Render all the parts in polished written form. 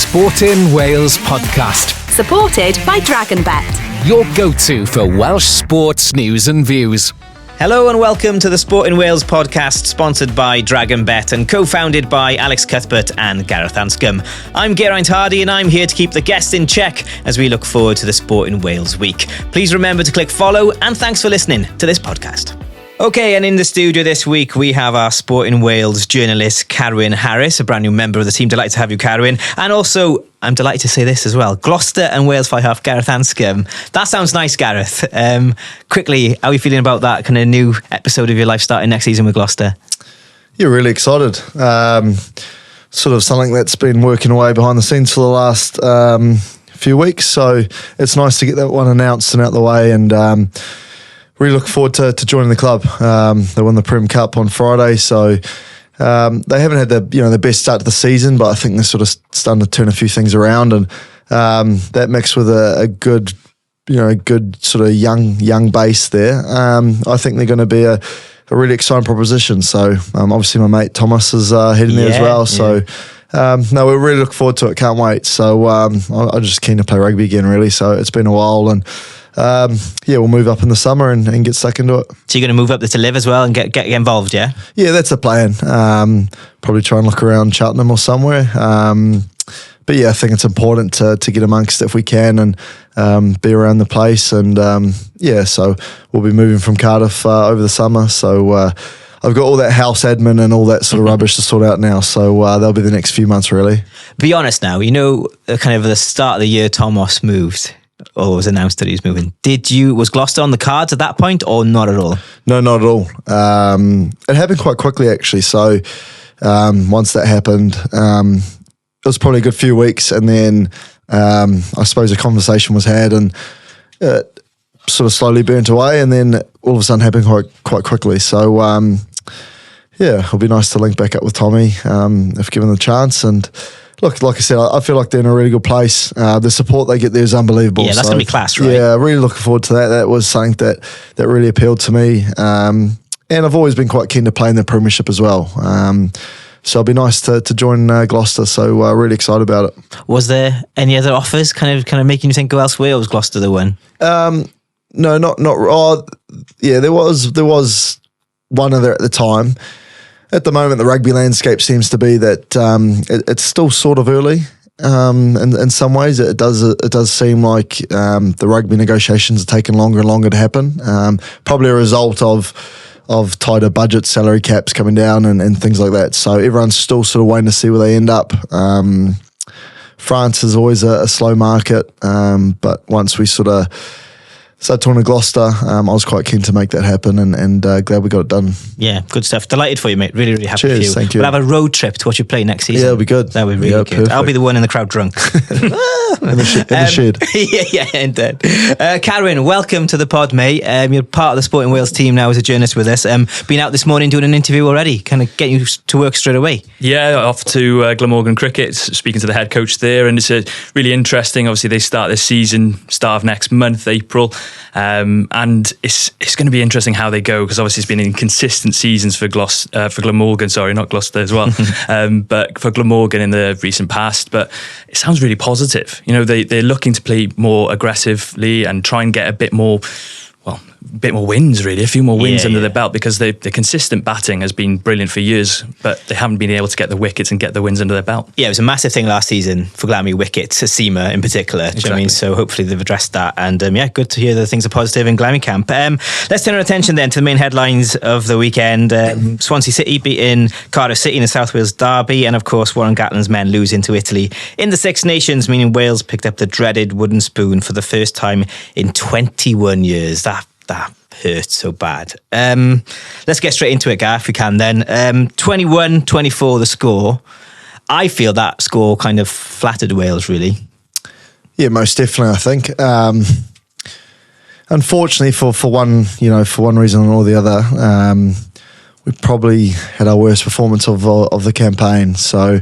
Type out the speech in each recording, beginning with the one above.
Sportin Wales podcast. Supported by DragonBet, Your go-to for Welsh sports news and views. Hello and welcome to the Sportin Wales podcast, sponsored by DragonBet and co-founded by Alex Cuthbert and Gareth Anscombe. I'm Geraint Hardy and I'm here to keep the guests in check as we look forward to the Sportin Wales week. Please remember to click follow and thanks for listening to this podcast. Okay, and in the studio this week, we have our Sportin Wales journalist, Carwyn Harris, a brand new member of the team. Delighted to have you, Carwyn. And also, I'm delighted to say this as well, Gloucester and Wales by half, Gareth Anscombe. That sounds nice, Gareth. Quickly, how are you feeling about that kind of new episode of your life starting next season with Gloucester? You're really excited. Sort of something that's been working away behind the scenes for the last few weeks. So it's nice to get that one announced and out the way, and really look forward to joining the club. They won the Prem Cup on Friday, so they haven't had the best start to the season, but I think they're sort of starting to turn a few things around, and that mixed with a good sort of young base there. I think they're going to be a really exciting proposition. So obviously my mate Thomas is heading there as well. So no, we really look forward to it. Can't wait. So I'm just keen to play rugby again, really. So it's been a while, and we'll move up in the summer and get stuck into it. So you're going to move up there to live as well and get involved, yeah? Yeah, that's the plan. Probably try and look around Cheltenham or somewhere. But yeah, I think it's important to get amongst it if we can and be around the place. And so we'll be moving from Cardiff over the summer. So I've got all that house admin and all that sort of rubbish to sort out now. So that'll be the next few months, really. Be honest now, kind of the start of the year Thomas moved, or was announced that he was moving. Was Gloucester on the cards at that point or not at all? No, not at all. It happened quite quickly, actually. So once that happened, it was probably a good few weeks, and then I suppose a conversation was had, and it sort of slowly burnt away, and then all of a sudden happened quite quickly. So it'll be nice to link back up with Tommy if given the chance. And look, like I said, I feel like they're in a really good place. The support they get there is unbelievable. Yeah, that's going to be class, right? Yeah, really looking forward to that. That was something that really appealed to me. And I've always been quite keen to play in the Premiership as well. So it'll be nice to join Gloucester. So really excited about it. Was there any other offers kind of making you think go elsewhere, or was Gloucester the one? No, not. There was one other at the time. At the moment, the rugby landscape seems to be that it's still sort of early. In some ways, it does seem like the rugby negotiations are taking longer and longer to happen. Probably a result of tighter budgets, salary caps coming down, and things like that. So everyone's still sort of waiting to see where they end up. France is always a slow market, but once we sort of started talking to Gloucester, I was quite keen to make that happen, and glad we got it done. Yeah, good stuff. Delighted for you, mate. Really, really happy for you. Thank you. We'll have a road trip to watch you play next season. Yeah, it'll be good. That'll be really good. Perfect. I'll be the one in the crowd drunk. in the shed. Yeah, indeed. Carwyn, welcome to the pod, mate. You're part of the Sportin Wales team now as a journalist with us. Been out this morning doing an interview already, kind of getting you to work straight away. Yeah, off to Glamorgan Cricket, speaking to the head coach there, and it's really interesting. Obviously, they start this season, start of next month, April. And it's going to be interesting how they go, because obviously it's been inconsistent seasons for Glamorgan, sorry, not Gloucester as well, but for Glamorgan in the recent past. But it sounds really positive. They're looking to play more aggressively and try and get a bit more wins, really, a few more wins under their belt, because the consistent batting has been brilliant for years, but they haven't been able to get the wickets and get the wins under their belt. Yeah, it was a massive thing last season for Glammy wickets, Seema in particular. Exactly. Do you know what I mean? So hopefully they've addressed that, and good to hear that things are positive in Glammy camp. Let's turn our attention then to the main headlines of the weekend. Swansea City beating Cardiff City in the South Wales derby, and of course Warren Gatland's men losing to Italy in the Six Nations, meaning Wales picked up the dreaded wooden spoon for the first time in 21 years. That hurt so bad. Let's get straight into it, Gar, if we can then. 21-24 the score. I feel that score kind of flattered Wales, really. Yeah, most definitely, I think. Unfortunately, for one reason or the other, we probably had our worst performance of the campaign. So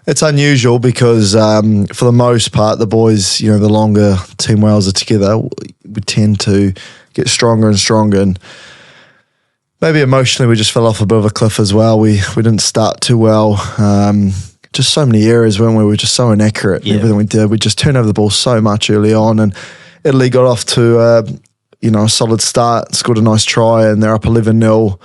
it's unusual because for the most part, the boys, the longer Team Wales are together, we tend to get stronger and stronger, and maybe emotionally we just fell off a bit of a cliff as well. We didn't start too well. just so many areas when we were just so inaccurate in everything we did. We just turned over the ball so much early on, and Italy got off to a solid start, scored a nice try, and they're up 11-0.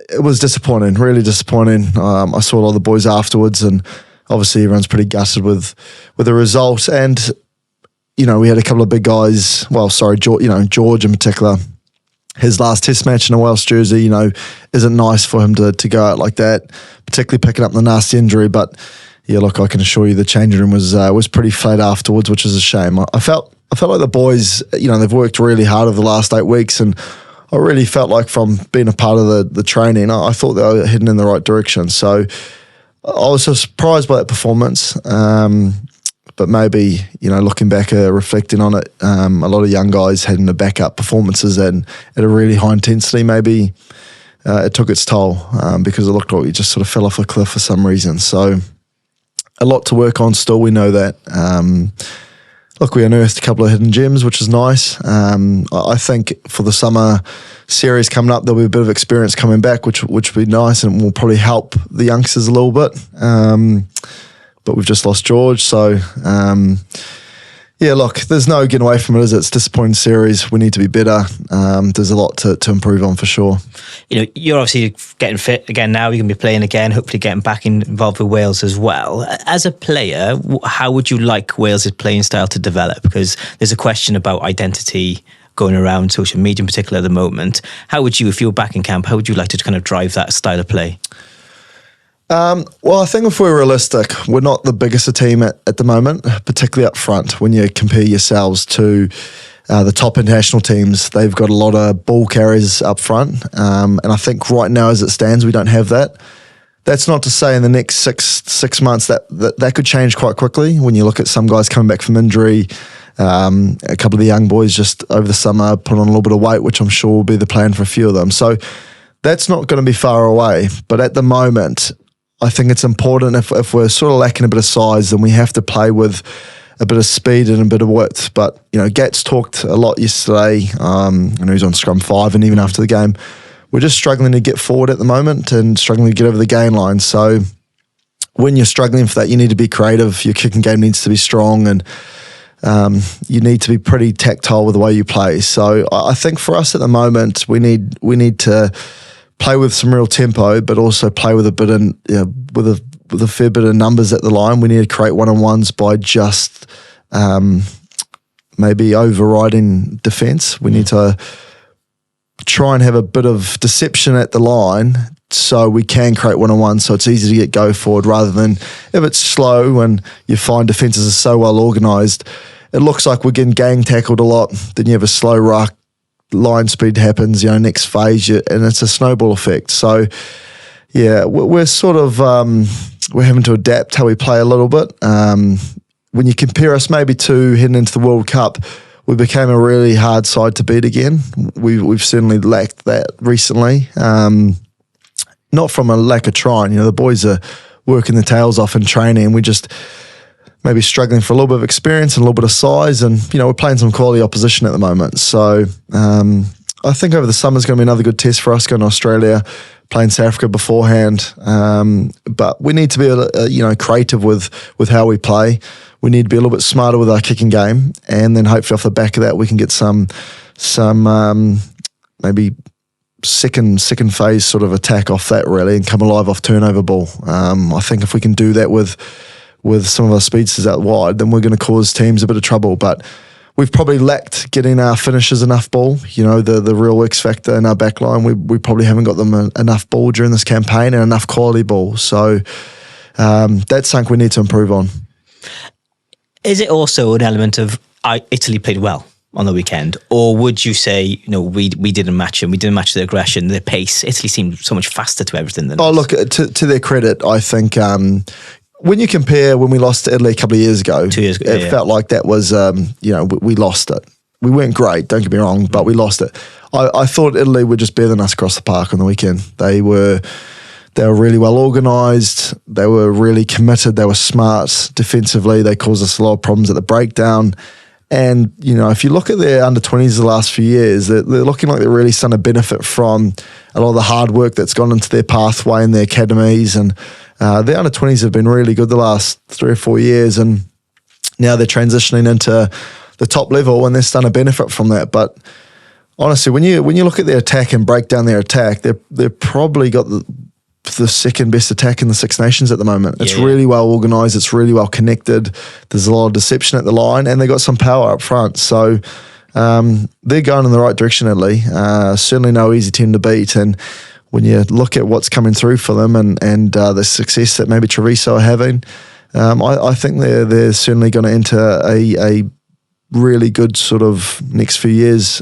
It was disappointing, really disappointing. I saw a lot of the boys afterwards, and obviously everyone's pretty gutted with the result. And we had a couple of big guys. Well, sorry, George in particular. His last Test match in a Welsh jersey, isn't nice for him to go out like that, particularly picking up the nasty injury. But yeah, look, I can assure you the changing room was pretty flat afterwards, which is a shame. I felt like the boys, they've worked really hard over the last 8 weeks, and I really felt like from being a part of the training, I thought they were heading in the right direction. So I was surprised by that performance. But maybe, looking back, reflecting on it, a lot of young guys heading to backup performances and at a really high intensity, maybe it took its toll because it looked like we just sort of fell off a cliff for some reason. So a lot to work on still, we know that. Look, we unearthed a couple of hidden gems, which is nice. I think for the summer series coming up, there'll be a bit of experience coming back, which will be nice and will probably help the youngsters a little bit. But we've just lost George. So, look, there's no getting away from it, is it? It's a disappointing series. We need to be better. There's a lot to improve on for sure. You're obviously getting fit again now. You're going to be playing again, hopefully getting back involved with Wales as well. As a player, how would you like Wales' playing style to develop? Because there's a question about identity going around social media in particular at the moment. How would you, if you were back in camp, how would you like to kind of drive that style of play? Well, I think if we're realistic, we're not the biggest team at the moment, particularly up front. When you compare yourselves to the top international teams, they've got a lot of ball carriers up front. And I think right now as it stands, we don't have that. That's not to say in the next six months that could change quite quickly. When you look at some guys coming back from injury, a couple of the young boys just over the summer put on a little bit of weight, which I'm sure will be the plan for a few of them. So that's not going to be far away. But at the moment, I think it's important if we're sort of lacking a bit of size, then we have to play with a bit of speed and a bit of width. But, Gats talked a lot yesterday. I know he's on scrum 5, and even after the game, we're just struggling to get forward at the moment and struggling to get over the gain line. So when you're struggling for that, you need to be creative. Your kicking game needs to be strong, and you need to be pretty tactile with the way you play. So I think for us at the moment, we need to play with some real tempo, but also play with a bit of with a fair bit of numbers at the line. We need to create one-on-ones by just maybe overriding defence. We need to try and have a bit of deception at the line so we can create one-on-ones so it's easy to get go forward, rather than if it's slow and you find defences are so well organised, it looks like we're getting gang tackled a lot. Then you have a slow ruck, line speed happens, next phase, and it's a snowball effect. So, yeah, we're sort of we're having to adapt how we play a little bit. When you compare us maybe to heading into the World Cup, we became a really hard side to beat again. We've certainly lacked that recently. Not from a lack of trying. The boys are working their tails off in training, and we just maybe struggling for a little bit of experience and a little bit of size, and we're playing some quality opposition at the moment. So I think over the summer is going to be another good test for us, going to Australia, playing South Africa beforehand. But we need to be creative with how we play. We need to be a little bit smarter with our kicking game, and then hopefully off the back of that we can get some maybe second phase sort of attack off that really, and come alive off turnover ball. I think if we can do that with some of our speedsters out wide, then we're going to cause teams a bit of trouble. But we've probably lacked getting our finishers enough ball. The real X factor in our back line, we probably haven't got them enough ball during this campaign and enough quality ball. So that's something we need to improve on. Is it also an element of Italy played well on the weekend, or would you say we didn't match them? We didn't match the aggression, the pace. Italy seemed so much faster to everything than us. Look, to their credit, I think when you compare when we lost to Italy a couple of years ago, 2 years ago, it felt like that was we lost it. We weren't great, don't get me wrong, but we lost it. I thought Italy were just better than us across the park on the weekend. They were really well organised. They were really committed. They were smart defensively. They caused us a lot of problems at the breakdown. And, if you look at their under-20s the last few years, they're looking like they're really starting to benefit from a lot of the hard work that's gone into their pathway in their academies. And The under-20s have been really good the last 3 or 4 years, and now they're transitioning into the top level, and they're starting to benefit from that. But honestly, when you look at their attack and break down their attack, they've probably got the second best attack in the Six Nations at the moment. It's really well organised. It's really well connected. There's a lot of deception at the line, and they got some power up front. So they're going in the right direction, Italy. Certainly no easy team to beat. And when you look at what's coming through for them and the success that maybe Treviso are having, I think they're certainly going to enter a really good sort of next few years.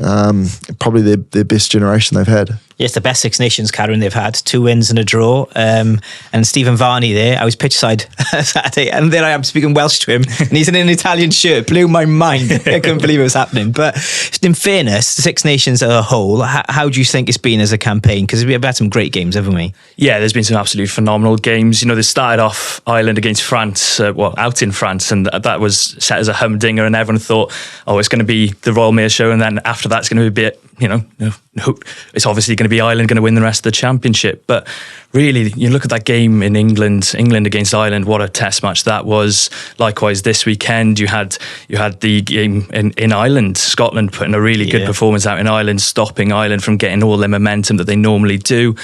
Probably their best generation they've had. Yes, the best Six Nations, Karen, they've had. 2 wins and a draw. And Stephen Varney there, I was pitchside Saturday, and there I am speaking Welsh to him, and he's in an Italian shirt. Blew my mind. I couldn't believe it was happening. But in fairness, the Six Nations as a whole, how do you think it's been as a campaign? Because we've had some great games, haven't we? Yeah, there's been some absolutely phenomenal games. They started off Ireland against France, out in France, and that was set as a humdinger, and everyone thought, oh, it's going to be the Royal Mail show, and then after that, it's going to be a bit, it's obviously going to be Ireland going to win the rest of the championship. But really, you look at that game in England against Ireland, what a test match that was. Likewise, this weekend, you had the game in Ireland, Scotland putting a really good performance out in Ireland, stopping Ireland from getting all their momentum that they normally do.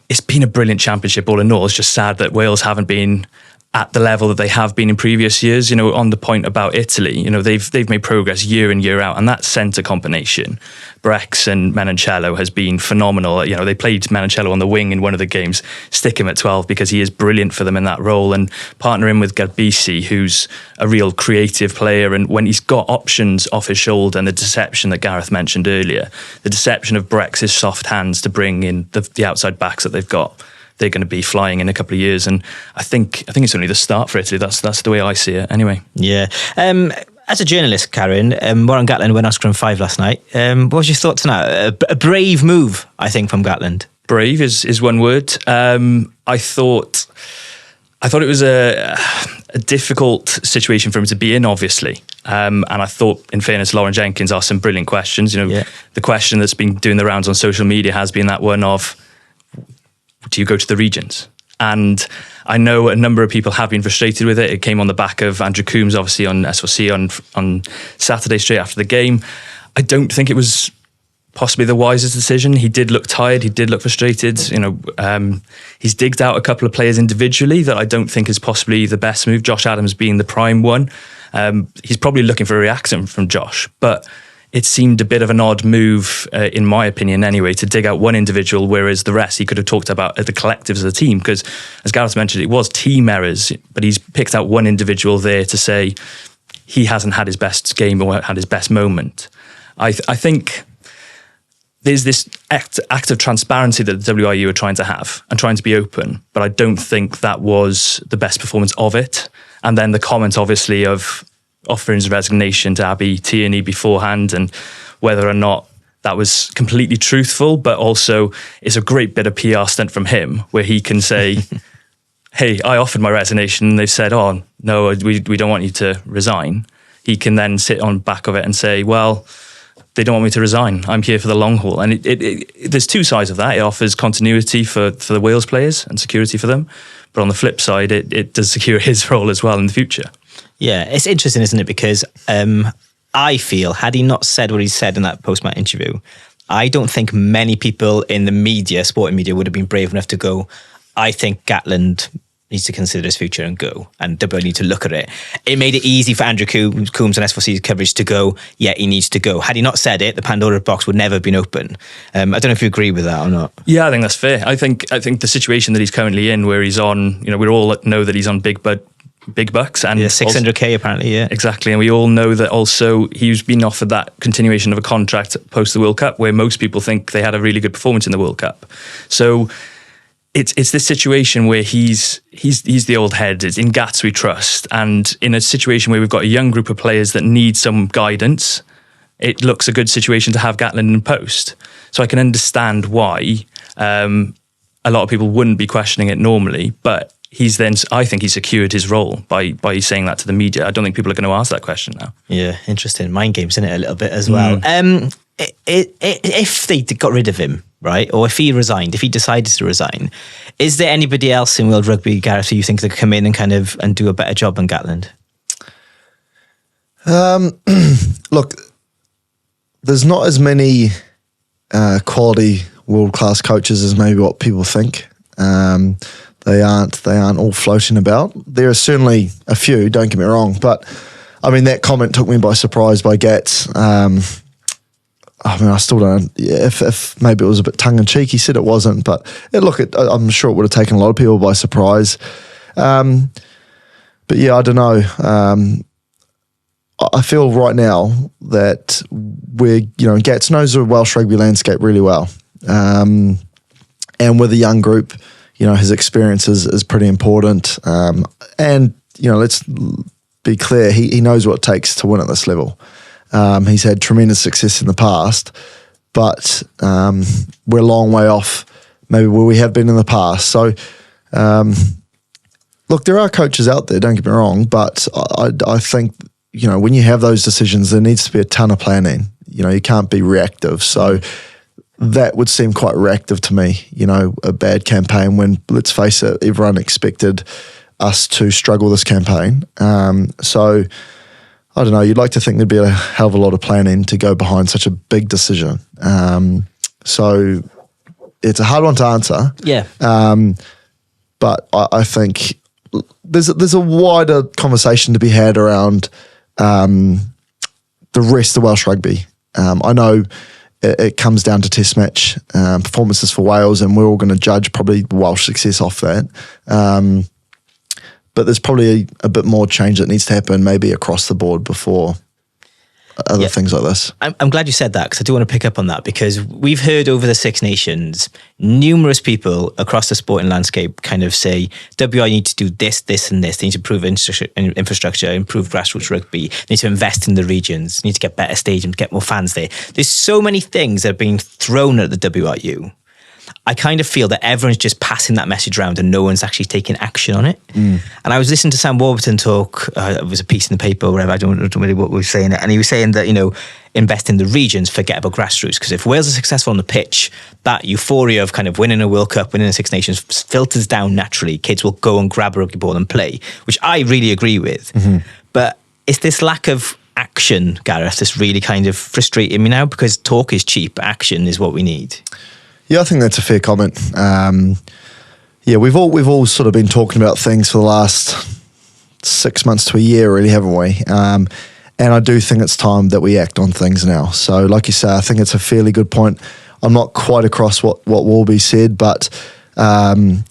It's been a brilliant championship all in all. It's just sad that Wales haven't been at the level that they have been in previous years. On the point about Italy, they've made progress year in, year out, and that centre combination, Brex and Menoncello, has been phenomenal. They played Menoncello on the wing in one of the games, stick him at 12 because he is brilliant for them in that role, and partner him with Garbisi, who's a real creative player, and when he's got options off his shoulder, and the deception that Gareth mentioned earlier, the deception of Brex's soft hands to bring in the outside backs that they've got, they're going to be flying in a couple of years, and I think it's only the start for Italy. That's the way I see it, anyway. Yeah. As a journalist, Karen, Warren Gatland went Oscar and 5 last night. What was your thoughts on that? A brave move, I think, from Gatland. Brave is one word. I thought it was a difficult situation for him to be in, obviously. And I thought, in fairness, Lauren Jenkins asked some brilliant questions. The question that's been doing the rounds on social media has been that one of, do you go to the regions? And I know a number of people have been frustrated with it. It came on the back of Andrew Coombs, obviously, on SLC on Saturday, straight after the game. I don't think it was possibly the wisest decision. He did look tired. He did look frustrated. He's digged out a couple of players individually that I don't think is possibly the best move, Josh Adams being the prime one. He's probably looking for a reaction from Josh, but it seemed a bit of an odd move, in my opinion anyway, to dig out one individual, whereas the rest he could have talked about the collectives of the team, because as Gareth mentioned, it was team errors, but he's picked out one individual there to say he hasn't had his best game or had his best moment. I think there's this act of transparency that the WIU are trying to have and trying to be open, but I don't think that was the best performance of it. And then the comment, obviously, of offering his resignation to Abby Tierney beforehand, and whether or not that was completely truthful, but also it's a great bit of PR stunt from him where he can say, hey, I offered my resignation and they've said, oh, no, we don't want you to resign. He can then sit on back of it and say, well, they don't want me to resign. I'm here for the long haul. And there's two sides of that. It offers continuity for the Wales players and security for them. But on the flip side, it does secure his role as well in the future. Yeah, it's interesting, isn't it? Because I feel, had he not said what he said in that post-match interview, I don't think many people in the media, sporting media, would have been brave enough to go, I think Gatland needs to consider his future and go, and they need to look at it. It made it easy for Andrew Coombs and S4C's coverage to go, yeah, he needs to go. Had he not said it, the Pandora box would never have been open. I don't know if you agree with that or not. Yeah, I think that's fair. I think the situation that he's currently in, where he's on, we all know that he's on big bucks, and 600k apparently, yeah, exactly. And we all know that also he's been offered that continuation of a contract post the World Cup, where most people think they had a really good performance in the World Cup. So it's this situation where he's the old head. It's in Gats we trust, and in a situation where we've got a young group of players that need some guidance, it looks a good situation to have Gatland in post. So I can understand why a lot of people wouldn't be questioning it normally, but I think he secured his role by saying that to the media. I don't think people are going to ask that question now. Yeah, interesting. Mind games in it a little bit as well. If they got rid of him, right? Or if he decided to resign, is there anybody else in World Rugby, Gareth, who you think that could come in and do a better job than Gatland? Look, there's not as many quality world-class coaches as maybe what people think. They aren't all floating about. There are certainly a few, don't get me wrong, but I mean, that comment took me by surprise by Gats. I mean, I still don't. If maybe it was a bit tongue in cheek, he said it wasn't, but I'm sure it would have taken a lot of people by surprise. But yeah, I don't know. I feel right now that Gats knows the Welsh rugby landscape really well, and with a young group, his experience is pretty important. And let's be clear, he knows what it takes to win at this level. He's had tremendous success in the past, but we're a long way off maybe where we have been in the past. So, look, there are coaches out there, don't get me wrong, but I think, when you have those decisions, there needs to be a ton of planning. You can't be reactive. So that would seem quite reactive to me, a bad campaign when, let's face it, everyone expected us to struggle this campaign. So I don't know, you'd like to think there'd be a hell of a lot of planning to go behind such a big decision. So it's a hard one to answer. Yeah. But I think there's a wider conversation to be had around the rest of Welsh rugby. I know it comes down to test match performances for Wales, and we're all going to judge probably Welsh success off that. But there's probably a bit more change that needs to happen maybe across the board before other things like this. I'm glad you said that, because I do want to pick up on that, because we've heard over the Six Nations, numerous people across the sporting landscape kind of say, WI need to do this, this and this. They need to improve infrastructure, improve grassroots rugby, they need to invest in the regions, they need to get better stadiums, get more fans there. There's so many things that are being thrown at the WRU. I kind of feel that everyone's just passing that message around and no one's actually taking action on it. And I was listening to Sam Warburton talk, it was a piece in the paper or whatever, I don't know really what we were saying, and he was saying that, invest in the regions, forget about grassroots, because if Wales are successful on the pitch, that euphoria of kind of winning a World Cup, winning a Six Nations filters down naturally. Kids will go and grab a rugby ball and play, which I really agree with. But it's this lack of action, Gareth, that's really kind of frustrating me now, because talk is cheap, action is what we need. Yeah, I think that's a fair comment. We've all sort of been talking about things for the last 6 months to a year, really, haven't we? And I do think it's time that we act on things now. So, like you say, I think it's a fairly good point. I'm not quite across what Warby said, but I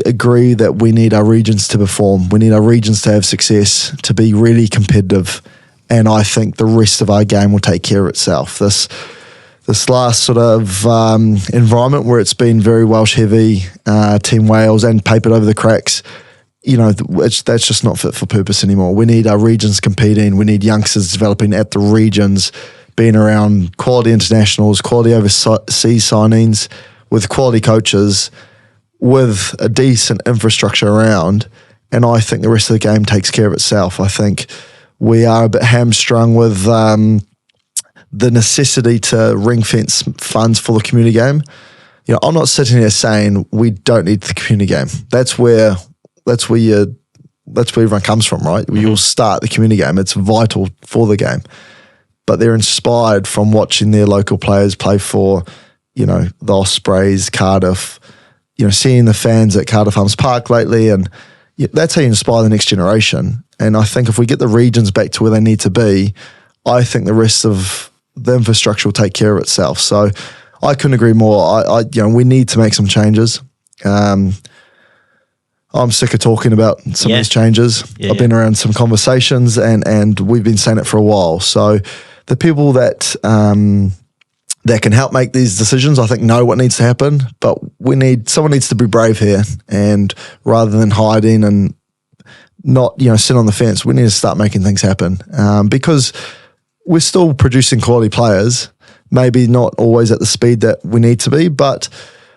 agree that we need our regions to perform. We need our regions to have success, to be really competitive, and I think the rest of our game will take care of itself. This last sort of environment where it's been very Welsh heavy, Team Wales, and papered over the cracks, that's just not fit for purpose anymore. We need our regions competing. We need youngsters developing at the regions, being around quality internationals, quality overseas signings, with quality coaches, with a decent infrastructure around. And I think the rest of the game takes care of itself. I think we are a bit hamstrung with the necessity to ring fence funds for the community game. I'm not sitting here saying we don't need the community game. That's where everyone comes from, right? You'll start the community game. It's vital for the game. But they're inspired from watching their local players play for, the Ospreys, Cardiff, seeing the fans at Cardiff Arms Park lately, and that's how you inspire the next generation. And I think if we get the regions back to where they need to be, I think the rest of the infrastructure will take care of itself. So I couldn't agree more. We need to make some changes. I'm sick of talking about some of these changes. I've been around some conversations and we've been saying it for a while. So the people that can help make these decisions, I think, know what needs to happen, but someone needs to be brave here, and rather than hiding and not, sit on the fence, we need to start making things happen, because we're still producing quality players, maybe not always at the speed that we need to be, but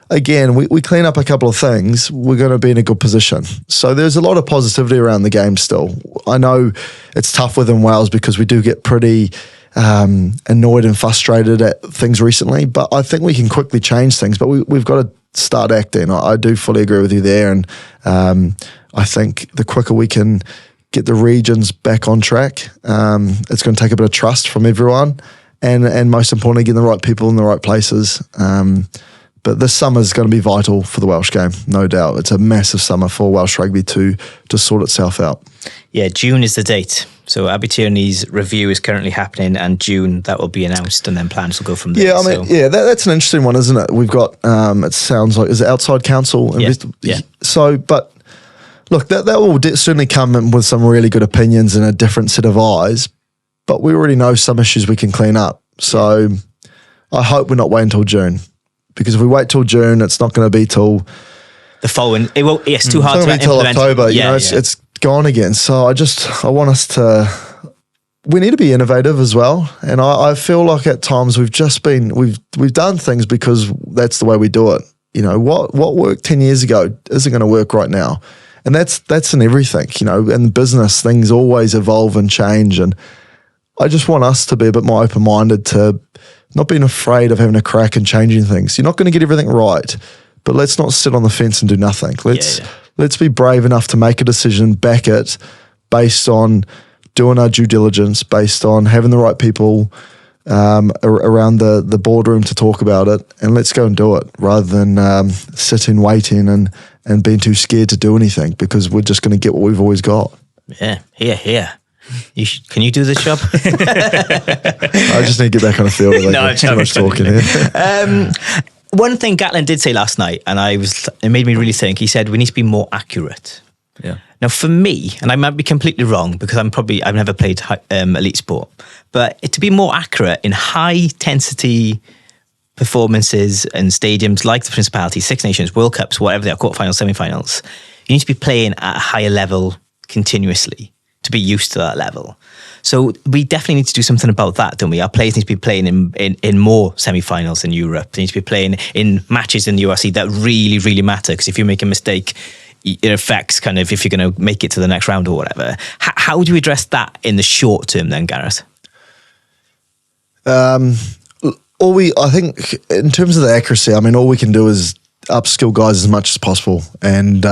again, we clean up a couple of things, we're going to be in a good position. So there's a lot of positivity around the game still. I know it's tough within Wales because we do get pretty annoyed and frustrated at things recently, but I think we can quickly change things. But we've got to start acting. I do fully agree with you there, and I think the quicker we can get the regions back on track, it's going to take a bit of trust from everyone, and most importantly, getting the right people in the right places. But this summer is going to be vital for the Welsh game, no doubt. It's a massive summer for Welsh rugby to sort itself out. Yeah, June is the date. So Abby Tierney's review is currently happening, and June that will be announced, and then plans will go from there. Yeah, I mean, that's an interesting one, isn't it? We've got, it sounds like, is it outside counsel? Yeah. So, but look, that will certainly come in with some really good opinions and a different set of eyes, but we already know some issues we can clean up. So I hope we're not waiting until June, because if we wait till June, it's not going to be till the following. It's too hard it's to not going to be till implement. October. It's gone again. So I want us to. We need to be innovative as well, and I feel like at times we've done things because that's the way we do it. What worked 10 years ago isn't going to work right now, and that's in everything. In business, things always evolve and change, and I just want us to be a bit more open-minded, to not being afraid of having a crack and changing things. You're not going to get everything right, but let's not sit on the fence and do nothing. Let's be brave enough to make a decision, back it, based on doing our due diligence, based on having the right people around the boardroom to talk about it, and let's go and do it, rather than sitting, waiting, and being too scared to do anything, because we're just going to get what we've always got. Yeah, here. Can you do this job? I just need to get back on the field. No, too much talking here. One thing Gatlin did say last night, and it made me really think. He said we need to be more accurate. Yeah. Now, for me, and I might be completely wrong because I've never played elite sport, but to be more accurate in high intensity performances and stadiums like the Principality, Six Nations, World Cups, whatever they are, quarterfinals, semi-finals, you need to be playing at a higher level continuously to be used to that level. So we definitely need to do something about that, don't we? Our players need to be playing in more semi-finals in Europe. They need to be playing in matches in the URC that really, really matter, because if you make a mistake, it affects kind of if you're going to make it to the next round or whatever. How do we address that in the short term then, Gareth? I think in terms of the accuracy, I mean, all we can do is upskill guys as much as possible. And,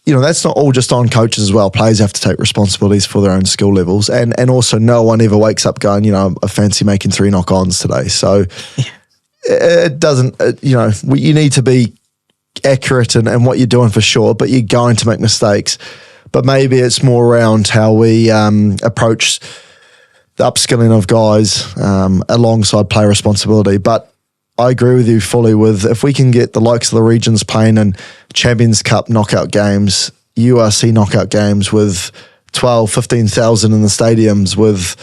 that's not all just on coaches as well. Players have to take responsibilities for their own skill levels. And also no one ever wakes up going, I fancy making 3 knock-ons today. So it doesn't, you need to be accurate in what you're doing for sure, but you're going to make mistakes. But maybe it's more around how we approach the upskilling of guys alongside player responsibility. But I agree with you fully with, if we can get the likes of the regions playing in Champions Cup knockout games, URC knockout games with 12, 15,000 in the stadiums, with,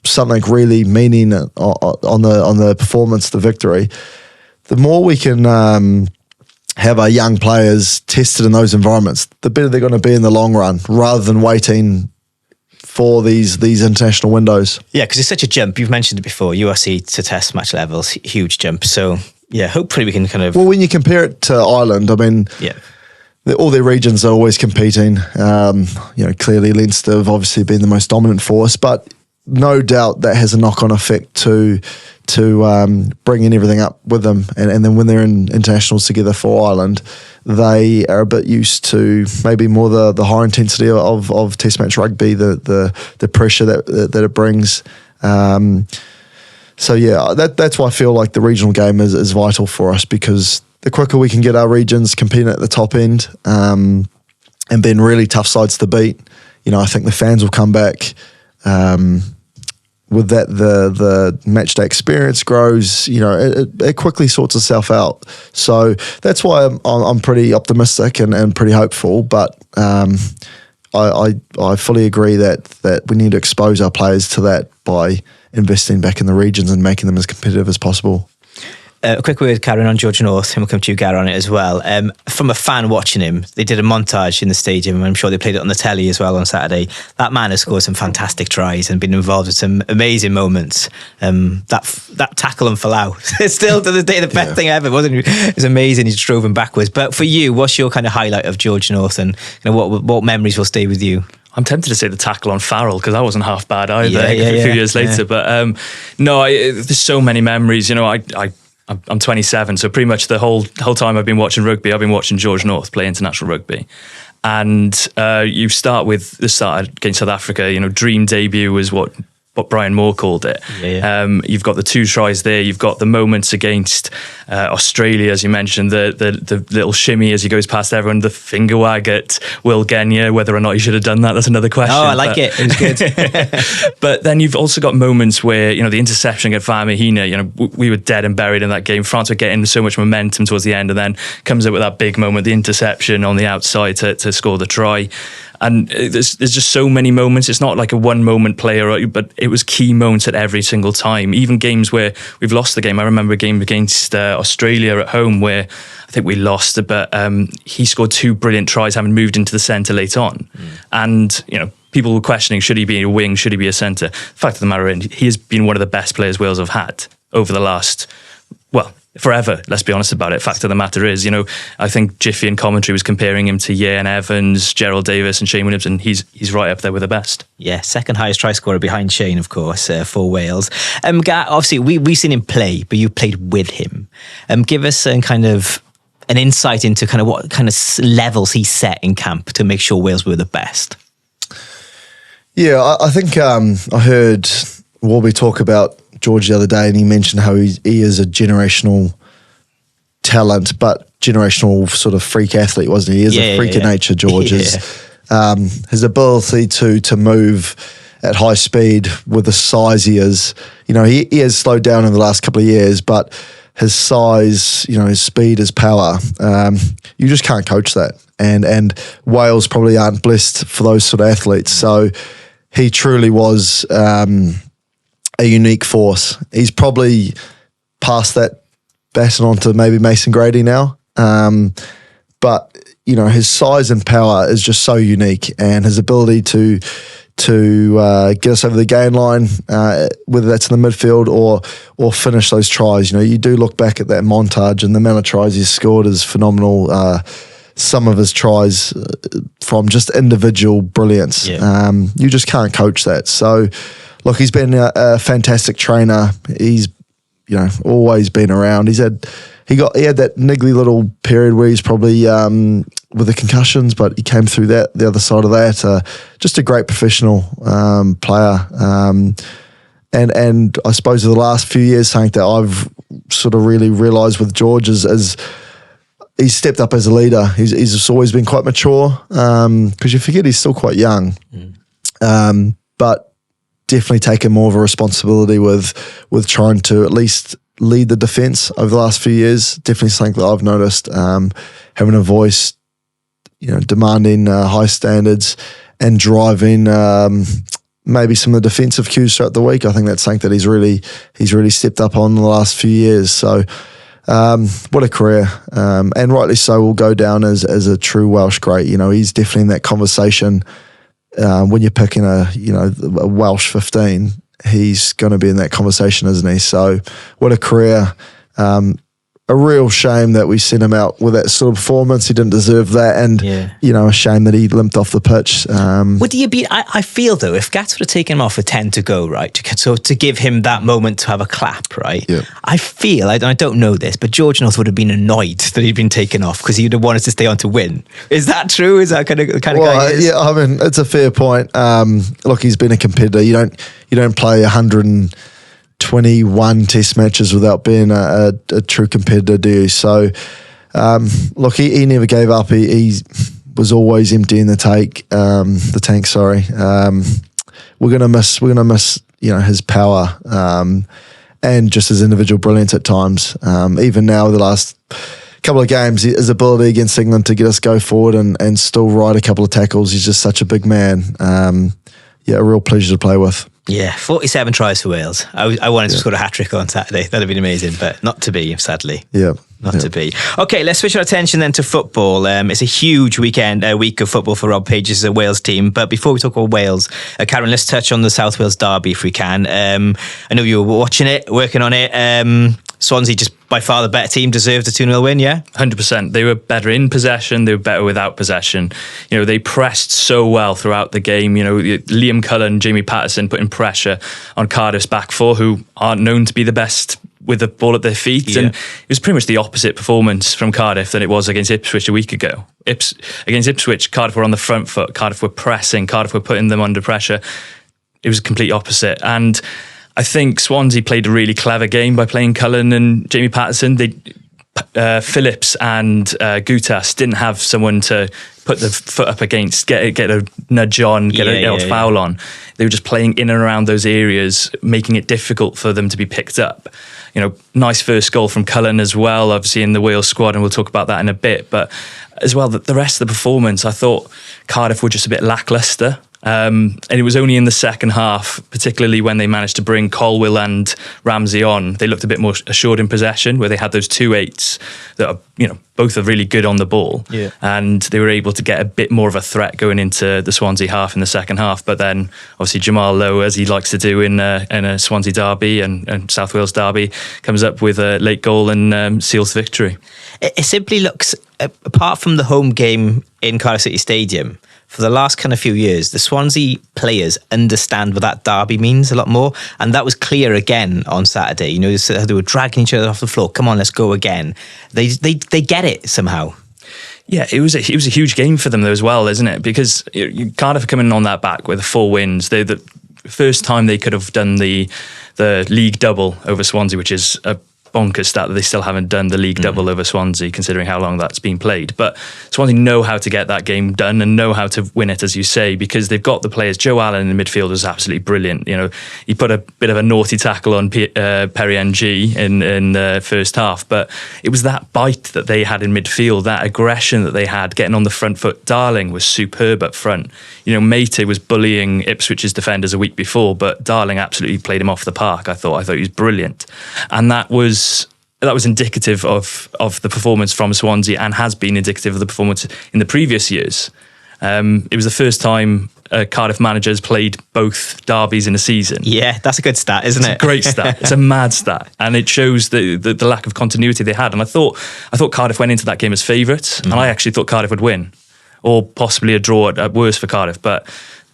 something really meaning on the performance, the victory, the more we can have our young players tested in those environments, the better they're going to be in the long run, rather than waiting for these international windows. Yeah, because it's such a jump. You've mentioned it before, URC to test match levels, huge jump. So yeah, hopefully we can kind of... Well, when you compare it to Ireland, I mean, all their regions are always competing. Clearly Leinster have obviously been the most dominant force, but no doubt that has a knock-on effect to bringing everything up with them. And then when they're in internationals together for Ireland, they are a bit used to maybe more the higher intensity of test match rugby, the pressure that it brings. So yeah, that's why I feel like the regional game is vital for us, because the quicker we can get our regions competing at the top end and being really tough sides to beat, I think the fans will come back. With that, the match day experience grows. It quickly sorts itself out. So that's why I'm pretty optimistic and pretty hopeful. But I fully agree that we need to expose our players to that by investing back in the regions and making them as competitive as possible. A quick word, Karen, on George North, and we'll come to you, Gary, on it as well. From a fan watching him, they did a montage in the stadium, and I'm sure they played it on the telly as well on Saturday. That man has scored some fantastic tries and been involved in some amazing moments. That tackle on Falau, it's still to this day the best thing ever, wasn't it? It was amazing. He just drove him backwards. But for you, what's your kind of highlight of George North, and what memories will stay with you? I'm tempted to say the tackle on Farrell because that wasn't half bad either. Yeah, a few years later, but there's so many memories. You know, I'm 27, so pretty much the whole time I've been watching rugby, I've been watching George North play international rugby. And you start with the start against South Africa. You know, dream debut was what Brian Moore called it. You've got the 2 tries there. You've got the moments against Australia, as you mentioned, the little shimmy as he goes past everyone, the finger wag at Will Genia. Whether or not he should have done that, that's another question. Oh, I like it. It was good. But then you've also got moments where, you know, the interception at Famahina, you know, we were dead and buried in that game. France were getting so much momentum towards the end, and then comes up with that big moment, the interception on the outside to score the try. And there's just so many moments. It's not like a one moment player, but it was key moments at every single time. Even games where we've lost the game. I remember a game against Australia at home where I think we lost, but he scored 2 brilliant tries, having moved into the centre late on. And, you know, people were questioning, should he be a wing? Should he be a centre? The fact of the matter is, he has been one of the best players Wales have had over the last, forever, let's be honest about it. Fact of the matter is, you know, I think Jiffy in commentary was comparing him to Ian Evans, Gerald Davis and Shane Williams, and he's right up there with the best. Yeah, second highest try scorer behind Shane, of course, for Wales. Obviously, we've seen him play, but you played with him. Give us kind of an insight into kind of what kind of levels he set in camp to make sure Wales were the best. Yeah, I think I heard Warby talk about George the other day, and he mentioned how he is a generational talent, but generational sort of freak athlete, wasn't he? He is a freak of nature, George. His ability to move at high speed with the size he is. You know, he has slowed down in the last couple of years, but his size, you know, his speed, his power, you just can't coach that. And Wales probably aren't blessed for those sort of athletes. So he truly was a unique force. He's probably passed that baton on to maybe Mason Grady now. But, you know, his size and power is just so unique, and his ability to get us over the gain line, whether that's in the midfield or finish those tries. You know, you do look back at that montage, and the amount of tries he's scored is phenomenal. Some of his tries from just individual brilliance. You just can't coach that. So, look, he's been a fantastic trainer. He's, you know, always been around. He had that niggly little period where he's probably with the concussions, but he came through that, the other side of that. Just a great professional player. And I suppose in the last few years, something that I've sort of really realised with George is he's stepped up as a leader. He's just always been quite mature, because you forget he's still quite young. But definitely taken more of a responsibility with trying to at least lead the defence over the last few years. Definitely something that I've noticed, having a voice, you know, demanding high standards and driving maybe some of the defensive cues throughout the week. I think that's something that he's really stepped up on in the last few years. So what a career, and rightly so, will go down as a true Welsh great. You know, he's definitely in that conversation. When you're picking a Welsh 15, he's going to be in that conversation, isn't he? So what a career. A real shame that we sent him out with that sort of performance. He didn't deserve that, and you know, a shame that he limped off the pitch. Would he be? I feel though, if Gats would have taken him off with 10 to go, right, to give him that moment to have a clap, right? Yeah. I feel, I don't know this, but George North would have been annoyed that he'd been taken off because he'd have wanted to stay on to win. Is that true? Is that kind of guy he is? Yeah, I mean, it's a fair point. Look, he's been a competitor. You don't play 121 test matches without being a true competitor, do you? So, look, he never gave up. He was always emptying the tank. Sorry. We're gonna miss, you know, his power and just his individual brilliance at times. Even now, the last couple of games, his ability against England to get us go forward and still ride a couple of tackles. He's just such a big man. A real pleasure to play with. Yeah, 47 tries for Wales. I wanted to score a hat-trick on Saturday. That'd have been amazing, but not to be, sadly. Not to be. Okay, let's switch our attention then to football. It's a huge week of football for Rob Page's Wales team. But before we talk about Wales, Karen, let's touch on the South Wales derby if we can. I know you were watching it, working on it. Swansea, just by far the better team, deserved a 2-0 win, yeah? 100%. They were better in possession. They were better without possession. They pressed so well throughout the game. Liam Cullen, Jamie Patterson putting pressure on Cardiff's back four, who aren't known to be the best with the ball at their feet. Yeah. And it was pretty much the opposite performance from Cardiff than it was against Ipswich a week ago. Against Ipswich, Cardiff were on the front foot. Cardiff were pressing. Cardiff were putting them under pressure. It was a complete opposite. And I think Swansea played a really clever game by playing Cullen and Jamie Patterson. Phillips and Gutas didn't have someone to put the foot up against, get a nudge on, get a foul on. They were just playing in and around those areas, making it difficult for them to be picked up. Nice first goal from Cullen as well, obviously in the Wales squad, and we'll talk about that in a bit. But as well, the rest of the performance, I thought Cardiff were just a bit lacklustre. And it was only in the second half, particularly when they managed to bring Colwill and Ramsey on, they looked a bit more assured in possession, where they had those 2-8s that are, both are really good on the ball. Yeah. And they were able to get a bit more of a threat going into the Swansea half in the second half. But then obviously Jamal Lowe, as he likes to do in a Swansea derby and South Wales derby, comes up with a late goal and seals victory. It simply looks, apart from the home game in Cardiff City Stadium, for the last kind of few years, the Swansea players understand what that derby means a lot more. And that was clear again on Saturday. They were dragging each other off the floor. Come on, let's go again. They get it somehow. Yeah, it was a huge game for them though as well, isn't it? Because Cardiff are coming on that back with 4 wins. They're the first time they could have done the league double over Swansea, which is a bonkers stat that they still haven't done the league double over Swansea, considering how long that's been played. But Swansea know how to get that game done and know how to win it, as you say, because they've got the players. Joe Allen in the midfield was absolutely brilliant. He put a bit of a naughty tackle on Perry NG in the first half, but it was that bite that they had in midfield, that aggression that they had, getting on the front foot. Darling was superb up front. Mate was bullying Ipswich's defenders a week before, but Darling absolutely played him off the park. I thought he was brilliant, and that was indicative of the performance from Swansea, and has been indicative of the performance in the previous years. It was the first time Cardiff managers played both derbies in a season. Yeah, that's a good stat, isn't it? It's a great stat. It's a mad stat, and it shows the lack of continuity they had. And I thought Cardiff went into that game as favourites, and I actually thought Cardiff would win, or possibly a draw at worst for Cardiff. But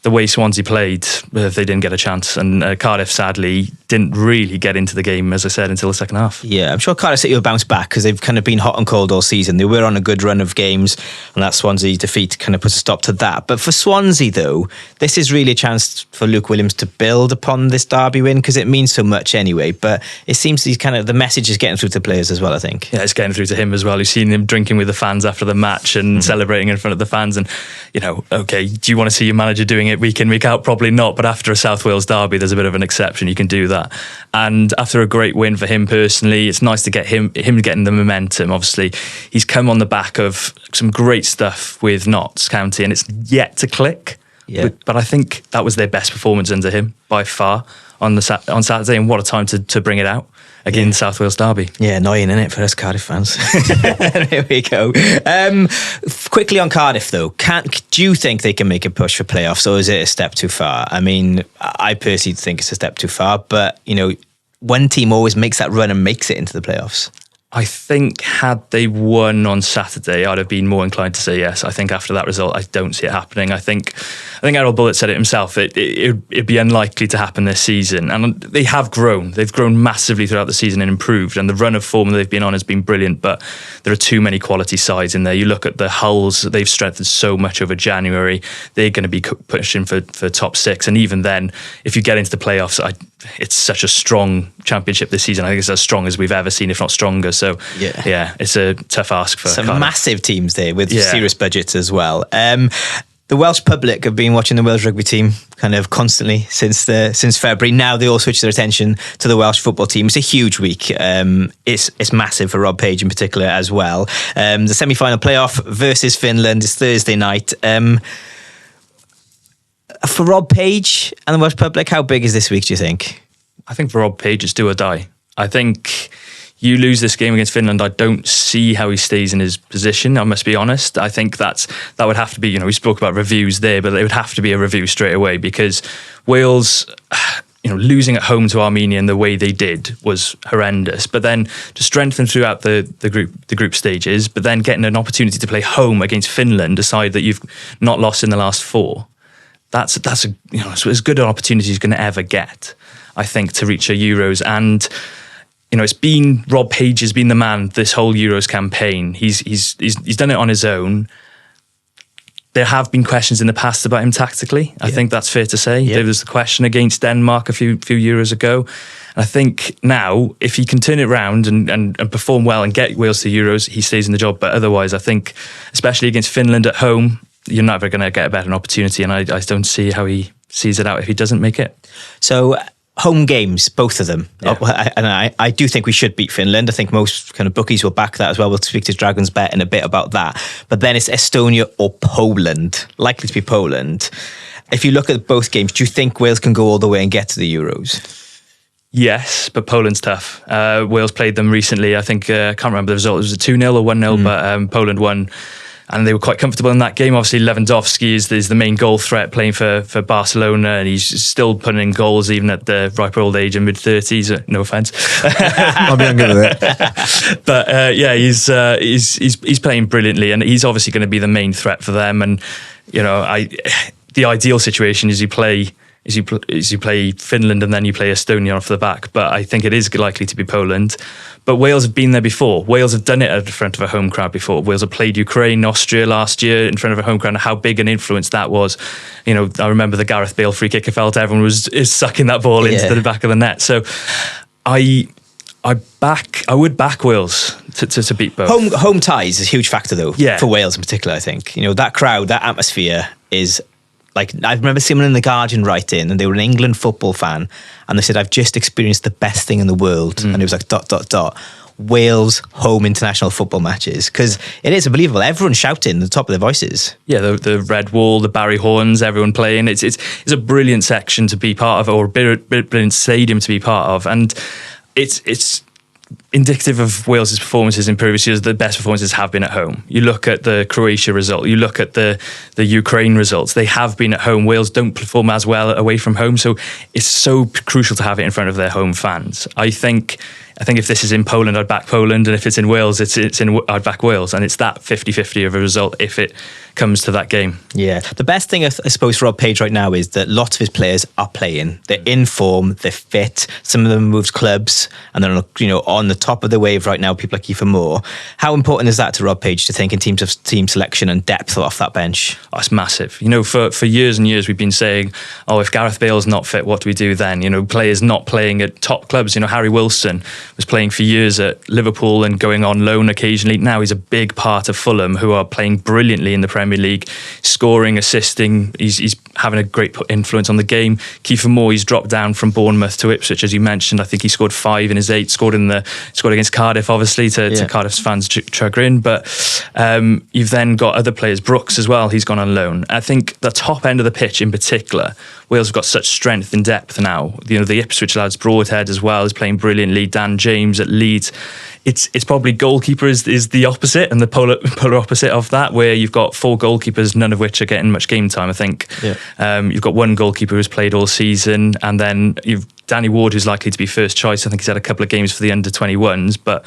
the way Swansea played, they didn't get a chance, and Cardiff sadly didn't really get into the game, as I said, until the second half. Yeah, I'm sure Cardiff City will bounce back because they've kind of been hot and cold all season. They were on a good run of games, and that Swansea defeat kind of puts a stop to that. But for Swansea, though, this is really a chance for Luke Williams to build upon this derby win, because it means so much anyway. But it seems the message is getting through to players as well, I think. Yeah, it's getting through to him as well. You've seen him drinking with the fans after the match and celebrating in front of the fans. And, okay, do you want to see your manager doing it week in, week out? Probably not, but after a South Wales derby, there's a bit of an exception. You can do that. And after a great win for him personally, it's nice to get him getting the momentum. Obviously, he's come on the back of some great stuff with Notts County, and it's yet to click. Yeah. But I think that was their best performance under him by far on Saturday, and what a time to bring it out again, yeah. South Wales derby. Yeah, annoying, isn't it, for us Cardiff fans? There we go. Quickly on Cardiff, though, do you think they can make a push for playoffs, or is it a step too far? I mean, I personally think it's a step too far, but, one team always makes that run and makes it into the playoffs. I think had they won on Saturday, I'd have been more inclined to say yes. I think after that result, I don't see it happening. I think Errol Bullitt said it himself. It'd be unlikely to happen this season. And they have grown. They've grown massively throughout the season and improved. And the run of form that they've been on has been brilliant. But there are too many quality sides in there. You look at the Hulls, they've strengthened so much over January. They're going to be pushing for top 6. And even then, if you get into the playoffs, it's such a strong championship this season. I think it's as strong as we've ever seen, if not stronger. So yeah, it's a tough ask for some Cardiff. Massive teams there with serious budgets as well. The Welsh public have been watching the Wales rugby team kind of constantly since February. Now they all switch their attention to the Welsh football team. It's a huge week. It's massive for Rob Page in particular as well. The semi-final playoff versus Finland is Thursday night. For Rob Page and the Welsh public, how big is this week, do you think? I think for Rob Page, it's do or die. I think you lose this game against Finland, I don't see how he stays in his position, I must be honest. I think that would have to be, we spoke about reviews there, but it would have to be a review straight away, because Wales, losing at home to Armenia in the way they did was horrendous. But then to strengthen throughout the group stages, but then getting an opportunity to play home against Finland, a side that you've not lost in the last 4, that's as good an opportunity as you're going to ever get, I think, to reach a Euros. And it's been Rob Page has been the man this whole Euros campaign. He's done it on his own. There have been questions in the past about him tactically. I think that's fair to say. Yeah. There was the question against Denmark a few Euros ago. And I think now, if he can turn it around and perform well and get Wales to Euros, he stays in the job. But otherwise, I think, especially against Finland at home, you're never going to get a better opportunity. And I don't see how he sees it out if he doesn't make it. So home games, both of them. Yeah. And I do think we should beat Finland. I think most kind of bookies will back that as well. We'll speak to DragonBet in a bit about that. But then it's Estonia or Poland. Likely to be Poland. If you look at both games, do you think Wales can go all the way and get to the Euros? Yes, but Poland's tough. Wales played them recently. I think, I can't remember the result. It was a 2-0 or 1-0, but Poland won. And they were quite comfortable in that game. Obviously, Lewandowski is the main goal threat playing for Barcelona, and he's still putting in goals even at the ripe old age of mid-30s. No offence. I'm younger than that. But he's playing brilliantly, and he's obviously going to be the main threat for them. And the ideal situation is you play Finland and then you play Estonia off the back. But I think it is likely to be Poland. But Wales have been there before. Wales have done it in front of a home crowd before. Wales have played Ukraine, Austria last year in front of a home crowd, and how big an influence that was. I remember the Gareth Bale free kick. I felt everyone was sucking that ball into the back of the net. So I would back Wales to beat both. Home ties is a huge factor though, for Wales in particular, I think. That crowd, that atmosphere is... Like, I remember someone in The Guardian write in, and they were an England football fan, and they said, I've just experienced the best thing in the world. And it was like, ... Wales home international football matches. Because it is unbelievable. Everyone's shouting at the top of their voices. Yeah, the Red Wall, the Barry Horns, everyone playing. It's a brilliant section to be part of, or a brilliant stadium to be part of. And it's indicative of Wales's performances in previous years. The best performances have been at home. You look at the Croatia result, you look at the Ukraine results, they have been at home. Wales don't perform as well away from home, so it's so crucial to have it in front of their home fans. I think if this is in Poland, I'd back Poland, and if it's in Wales, I'd back Wales, and it's that 50-50 of a result if it comes to that game. Yeah. The best thing, I suppose, for Rob Page right now is that lots of his players are playing. They're in form, they're fit. Some of them moved clubs, and they're on the top of the wave right now, people like Kiefer Moore. How important is that to Rob Page to think in terms of team selection and depth off that bench? Oh, it's massive. For years and years, we've been saying, if Gareth Bale's not fit, what do we do then? Players not playing at top clubs. Harry Wilson was playing for years at Liverpool and going on loan occasionally. Now he's a big part of Fulham, who are playing brilliantly in the Premier League, scoring, assisting. He's having a great influence on the game. Kiefer Moore, he's dropped down from Bournemouth to Ipswich, as you mentioned. I think he scored 5 in his 8. Scored against Cardiff, obviously, to Cardiff's fans' chagrin. But you've then got other players. Brooks as well, he's gone on loan. I think the top end of the pitch in particular, Wales have got such strength and depth now. The Ipswich lads, Broadhead as well, is playing brilliantly. Dan James at Leeds. It's probably goalkeeper is the opposite, and the polar opposite of that, where you've got 4 goalkeepers, none of which are getting much game time, I think. Yeah. You've got 1 goalkeeper who's played all season, and then you've Danny Ward, who's likely to be first choice. I think he's had a couple of games for the under-21s, but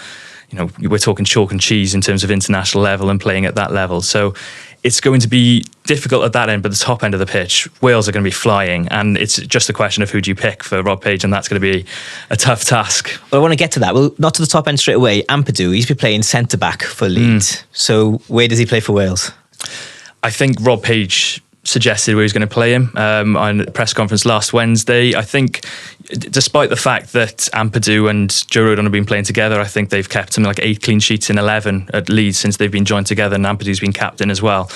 we're talking chalk and cheese in terms of international level and playing at that level. So it's going to be difficult at that end, but the top end of the pitch, Wales are going to be flying, and it's just a question of who do you pick for Rob Page, and that's going to be a tough task. Well, I want to get to that. Well, not to the top end straight away. Ampadu, he's been playing centre-back for Leeds. So where does he play for Wales? I think Rob Page suggested where he was going to play him on a press conference last Wednesday. I think, despite the fact that Ampadu and Joe Rodon have been playing together, I think they've kept something like 8 clean sheets in 11 at Leeds since they've been joined together, and Ampadu's been captain as well.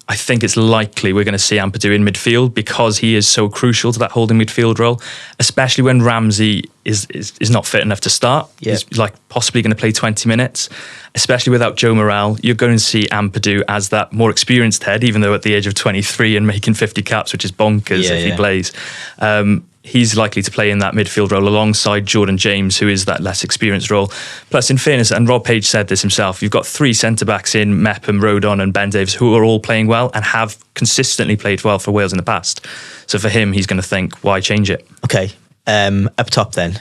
I think it's likely we're going to see Ampadu in midfield because he is so crucial to that holding midfield role, especially when Ramsey is not fit enough to start. Yeah. He's possibly going to play 20 minutes, especially without Joe Morrell. You're going to see Ampadu as that more experienced head, even though at the age of 23 and making 50 caps, which is bonkers if he plays. he's likely to play in that midfield role alongside Jordan James, who is that less experienced role. Plus, in fairness, and Rob Page said this himself, you've got 3 centre-backs in Mepham, Rodon and Ben Davies who are all playing well and have consistently played well for Wales in the past. So for him, he's going to think, why change it? Okay, up top then,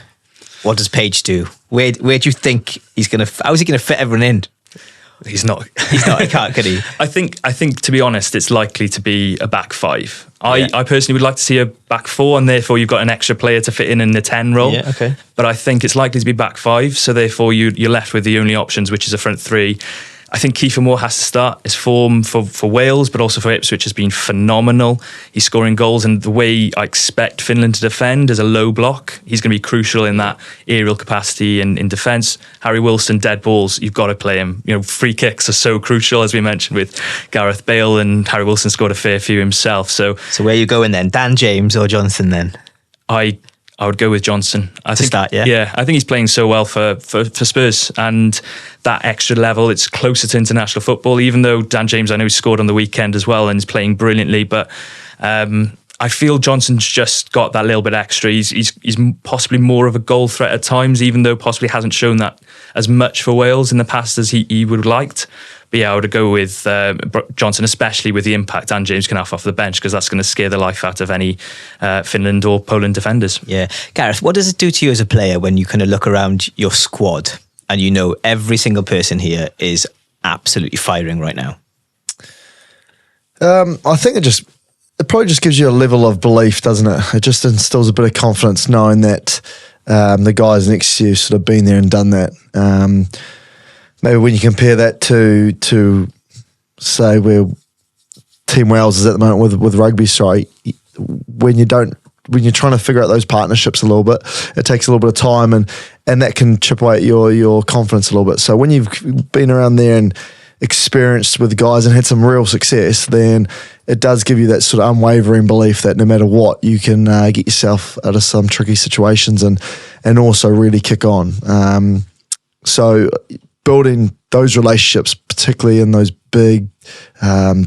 what does Page do? Where do you think he's going to... How is he going to fit everyone in? He's not. He can't, could he? I think, to be honest, it's likely to be a back 5. I personally would like to see a back 4, and therefore you've got an extra player to fit in the 10 role. Yeah, okay. But I think it's likely to be back 5, so therefore you're left with the only options, which is a front 3. I think Kiefer Moore has to start. His form for Wales, but also for Ipswich, has been phenomenal. He's scoring goals, and the way I expect Finland to defend as a low block, he's going to be crucial in that aerial capacity and in defence. Harry Wilson, dead balls, you've got to play him. Free kicks are so crucial, as we mentioned with Gareth Bale, and Harry Wilson scored a fair few himself. So where are you going then? Dan James or Johnson then? I would go with Johnson. I think I think he's playing so well for Spurs, and that extra level, it's closer to international football, even though Dan James, I know, scored on the weekend as well and is playing brilliantly, but I feel Johnson's just got that little bit extra. He's possibly more of a goal threat at times, even though possibly hasn't shown that as much for Wales in the past as he would have liked. But yeah, I would go with Johnson, especially with the impact Dan James can have off the bench, because that's going to scare the life out of any Finland or Poland defenders. Yeah. Gareth, what does it do to you as a player when you kind of look around your squad and you know every single person here is absolutely firing right now? I think it probably just gives you a level of belief, doesn't it? It just instills a bit of confidence knowing that the guys next to you sort of been there and done that. Maybe when you compare that to say where Team Wales is at the moment with rugby, sorry, when you're trying to figure out those partnerships a little bit, it takes a little bit of time, and that can chip away at your confidence a little bit. So when you've been around there and experienced with guys and had some real success, then it does give you that sort of unwavering belief that no matter what, you can get yourself out of some tricky situations and also really kick on. So building those relationships, particularly in those big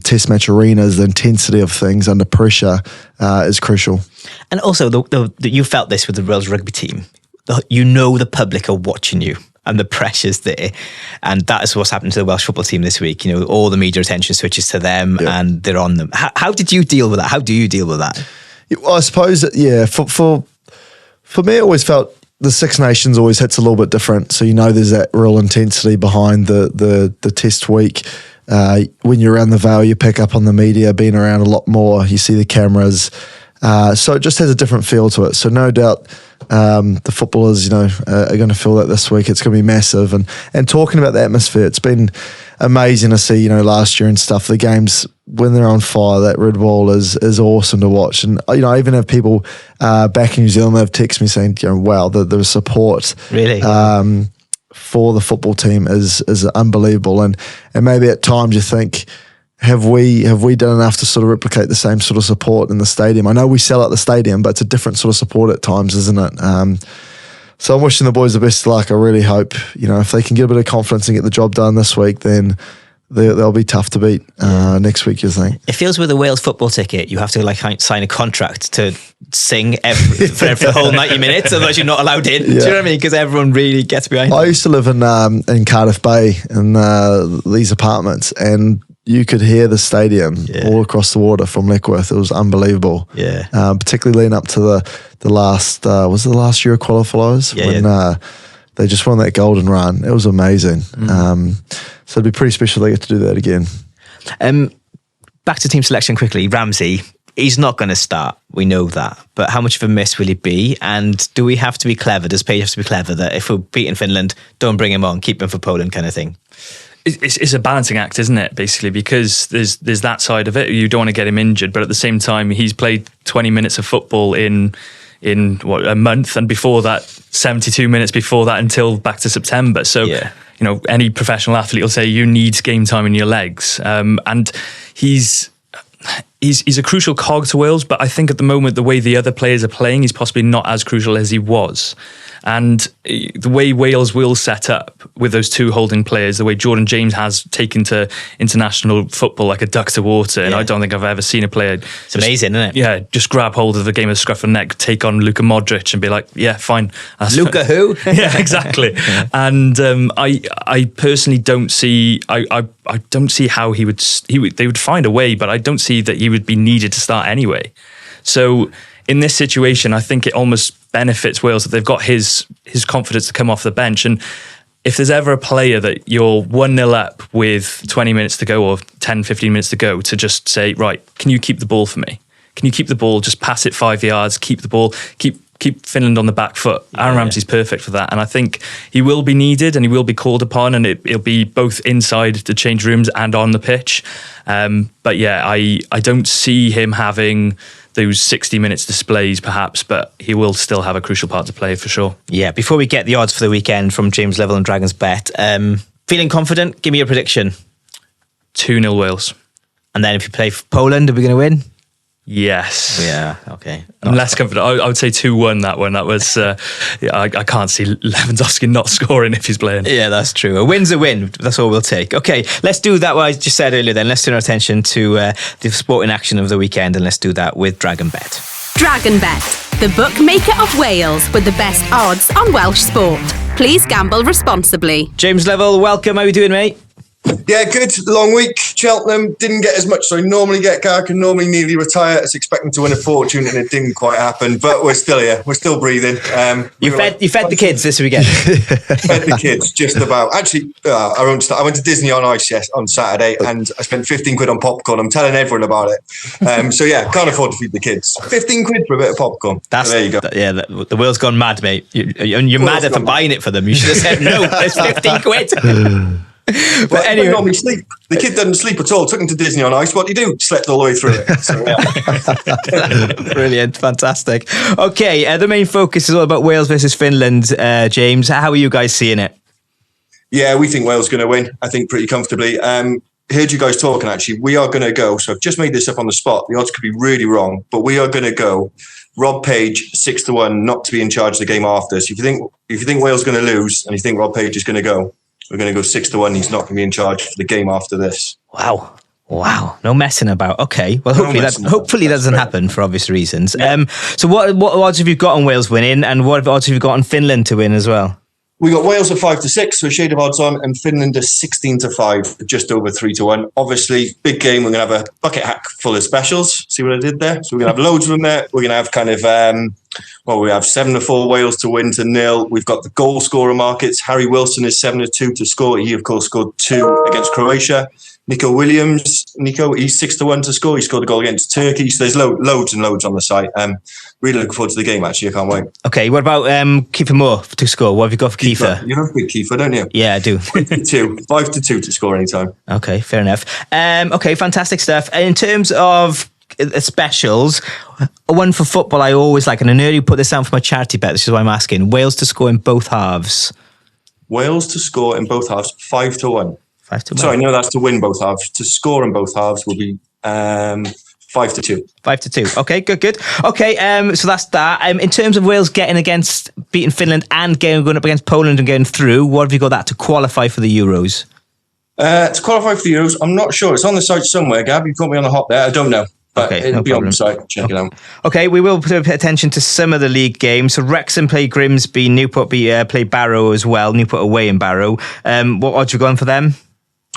test match arenas, the intensity of things under pressure is crucial. And also, you felt this with the Wales rugby team. The public are watching you, and the pressure's there. And that is what's happened to the Welsh football team this week. All the media attention switches to them, and they're on them. How did you deal with that? How do you deal with that? Well, I suppose, for me, it always felt the Six Nations always hits a little bit different. So, there's that real intensity behind the test week. When you're around the Vale, you pick up on the media, being around a lot more. You see the cameras. So it just has a different feel to it. So no doubt the footballers, are going to feel that this week. It's going to be massive. And talking about the atmosphere, it's been amazing to see, last year and stuff, the games when they're on fire, that red wall is awesome to watch. And, I even have people back in New Zealand that have texted me saying, wow, the support really for the football team is unbelievable. And maybe at times you think, have we done enough to sort of replicate the same sort of support in the stadium? I know we sell out the stadium, but it's a different sort of support at times, isn't it? So I'm wishing the boys the best of luck. I really hope, if they can get a bit of confidence and get the job done this week, then they'll be tough to beat next week, you think. It feels with a Wales football ticket, you have to sign a contract to sing for the whole 90 minutes, otherwise you're not allowed in. Yeah. Do you know what I mean? Because everyone really gets behind it. I used to live in Cardiff Bay in these apartments, and you could hear the stadium all across the water from Leckworth. It was unbelievable. Yeah. Particularly leading up to the last, was it the last Euro qualifiers? When they just won that golden run. It was amazing. So it'd be pretty special they get to do that again. Back to team selection quickly. Ramsey, he's not going to start. We know that. But how much of a miss will he be? And do we have to be clever? Does Page have to be clever that if we're beating Finland, don't bring him on, keep him for Poland kind of thing? It's a balancing act, isn't it, basically, because there's that side of it. You don't want to get him injured, but at the same time, he's played 20 minutes of football in a month, and before that, 72 minutes before that until back to September. So, any professional athlete will say you need game time in your legs. And he's he's a crucial cog to Wales, but I think at the moment, the way the other players are playing, he's possibly not as crucial as he was. And the way Wales will set up with those two holding players, the way Jordan James has taken to international football like a duck to water, and I don't think I've ever seen a player... It's amazing, isn't it? Yeah, just grab hold of the game of scruff and neck, take on Luka Modric and be like, yeah, fine. Luka who? Yeah, exactly. And I personally don't see... I don't see how they would find a way, but I don't see that he would be needed to start anyway. So in this situation, I think it almost benefits Wales that they've got his confidence to come off the bench. And if there's ever a player that you're 1-0 up with 20 minutes to go or 10, 15 minutes to go, to just say, right, can you keep the ball for me? Can you keep the ball, just pass it 5 yards, keep the ball, keep Finland on the back foot. Aaron Ramsey's perfect for that. And I think he will be needed and he will be called upon, and it'll be both inside the change rooms and on the pitch. But yeah, I don't see him having those 60 minutes displays perhaps, but he will still have a crucial part to play for sure. Yeah, before we get the odds for the weekend from James Level and DragonBet, feeling confident? Give me your prediction. 2-0 Wales. And then if you play for Poland, are we going to win? Yes. Yeah, okay. I'm less confident. I would say 2-1 that one. That was, I can't see Lewandowski not scoring if he's playing. Yeah, that's true. A win's a win. That's all we'll take. Okay, let's do that what I just said earlier then. Let's turn our attention to the sporting action of the weekend, and let's do that with DragonBet. DragonBet, the bookmaker of Wales with the best odds on Welsh sport. Please gamble responsibly. James Level, welcome. How are you doing, mate? Yeah, good. Long week. Cheltenham didn't get as much as I normally get. I can normally nearly retire. I was expecting to win a fortune and it didn't quite happen. But we're still here. We're still breathing. You fed the kids this weekend. Fed the kids, just about. Actually, I went to Disney on Ice on Saturday and I spent 15 quid on popcorn. I'm telling everyone about it. So yeah, can't afford to feed the kids. 15 quid for a bit of popcorn. So there you go. Yeah, the world's gone mad, mate. You're mad for buying it for them. You should have said no. It's 15 quid. But anyway, normally sleep. The kid doesn't sleep at all. Took him to Disney on Ice. What do you do? Slept all the way through it. So, yeah. Brilliant, fantastic. Okay, the main focus is all about Wales versus Finland. James, how are you guys seeing it? Yeah, we think Wales are going to win. I think pretty comfortably. Heard you guys talking. Actually, we are going to go. So I've just made this up on the spot. The odds could be really wrong, but we are going to go. Rob Page 6-1, not to be in charge of the game after. So if you think Wales is going to lose and you think Rob Page is going to go, we're going to go 6-1. He's not going to be in charge for the game after this. Wow. No messing about. Okay. Well, hopefully that doesn't happen for obvious reasons. Yeah. So what odds have you got on Wales winning, and what odds have you got on Finland to win as well? We got Wales at 5-6, so a shade of odds on, and Finland at 16-5, just over 3-1. Obviously, big game. We're going to have a bucket hack full of specials. See what I did there? So we're going to have loads of them there. We're going to have kind of, we have 7-4 Wales to win to 0. We've got the goal scorer markets. Harry Wilson is 7-2 to score. He, of course, scored 2 against Croatia. Nico Williams, he's 6-1 to score. He scored a goal against Turkey. So there's loads and loads on the site. Really looking forward to the game, actually. I can't wait. Okay, what about Kiefer Moore to score? What have you got for Kiefer? You have big Kiefer, don't you? Yeah, I do. 5-2 to score anytime. Okay, fair enough. Okay, fantastic stuff. In terms of specials, one for football I always like, and I nearly put this down for my charity bet. This is why I'm asking. Wales to score in both halves. Wales to score in both halves, 5-1. 5-1. Sorry, no, that's to win both halves. To score in both halves will be 5-2. 5-2. Okay, good. Okay, so that's that. In terms of Wales beating Finland and going up against Poland and getting through, what have you got that to qualify for the Euros? To qualify for the Euros, I'm not sure. It's on the site somewhere, Gab. You caught me on the hop there. I don't know. But okay, it'll be on the site. Check it out. Okay, we will pay attention to some of the league games. So Wrexham play Grimsby, Newport play Barrow as well. Newport away in Barrow. What odds have you gone for them?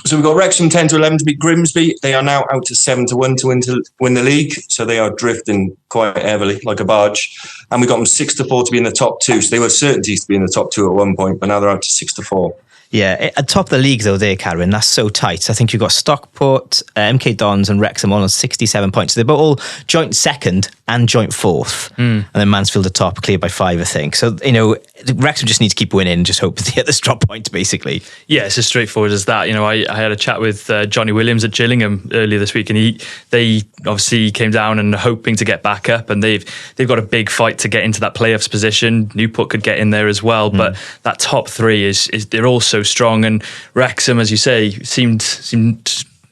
So we've got Wrexham 10-11 to beat Grimsby. They are now out to 7-1 to win the league. So they are drifting quite heavily like a barge. And we got them 6-4 to be in the top 2. So they were certainties to be in the top 2 at one point, but now they're out to 6-4. Yeah, at top of the league though, Karen, that's so tight. I think you've got Stockport, MK Dons and Wrexham all on 67 points. So they're all joint second and joint fourth. And then Mansfield at top, cleared by 5, I think. So, Wrexham just need to keep winning and just hope that the others drop points, basically. Yeah, it's as straightforward as that. I had a chat with Johnny Williams at Gillingham earlier this week, and they obviously came down and hoping to get back up, and they've got a big fight to get into that playoffs position. Newport could get in there as well, but that top 3 is they're all so strong, and Wrexham, as you say, seemed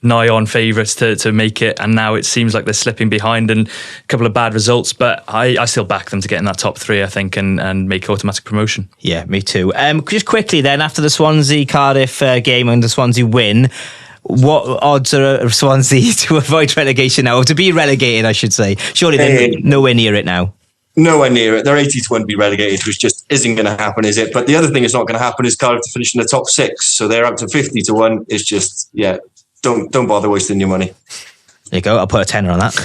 nigh on favourites to make it, and now it seems like they're slipping behind and a couple of bad results. But I still back them to get in that top 3, I think, and make automatic promotion. Yeah, me too. Just quickly then, after the Swansea-Cardiff game and the Swansea win, what odds are Swansea to avoid relegation now, or to be relegated, I should say? Surely they're nowhere near it now. Nowhere near it. They're 80-1 to be relegated, which just isn't going to happen, is it? But the other thing that's not going to happen is Cardiff to finish in the top 6. So they're up to 50-1. It's just, don't bother wasting your money. There you go. I'll put a tenner on that.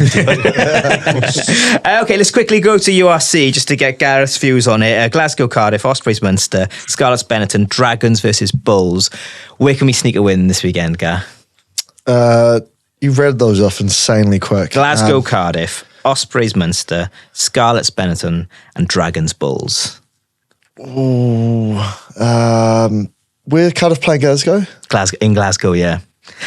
Okay, let's quickly go to URC just to get Gareth's views on it. Glasgow, Cardiff, Ospreys, Munster, Scarlets, Benetton, Dragons versus Bulls. Where can we sneak a win this weekend, Gar? You've read those off insanely quick. Glasgow, Cardiff, Ospreys, Munster, Scarlets, Benetton, and Dragons, Bulls. Where Cardiff playing Glasgow? In Glasgow, yeah.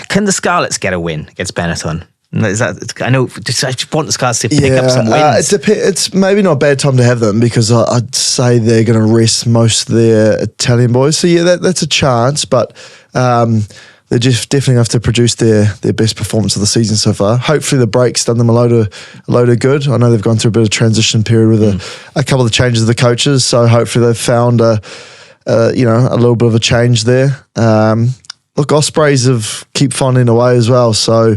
Can the Scarlets get a win against Benetton? Is that, I know. I just want the Scarlets to pick up some wins. It's maybe not a bad time to have them, because I'd say they're going to rest most of their Italian boys. So yeah, that's a chance, but they just definitely have to produce their best performance of the season so far. Hopefully the break's done them a load of good. I know they've gone through a bit of transition period with a couple of the changes of the coaches, so hopefully they've found a little bit of a change there. Look, Ospreys keep finding a way as well. So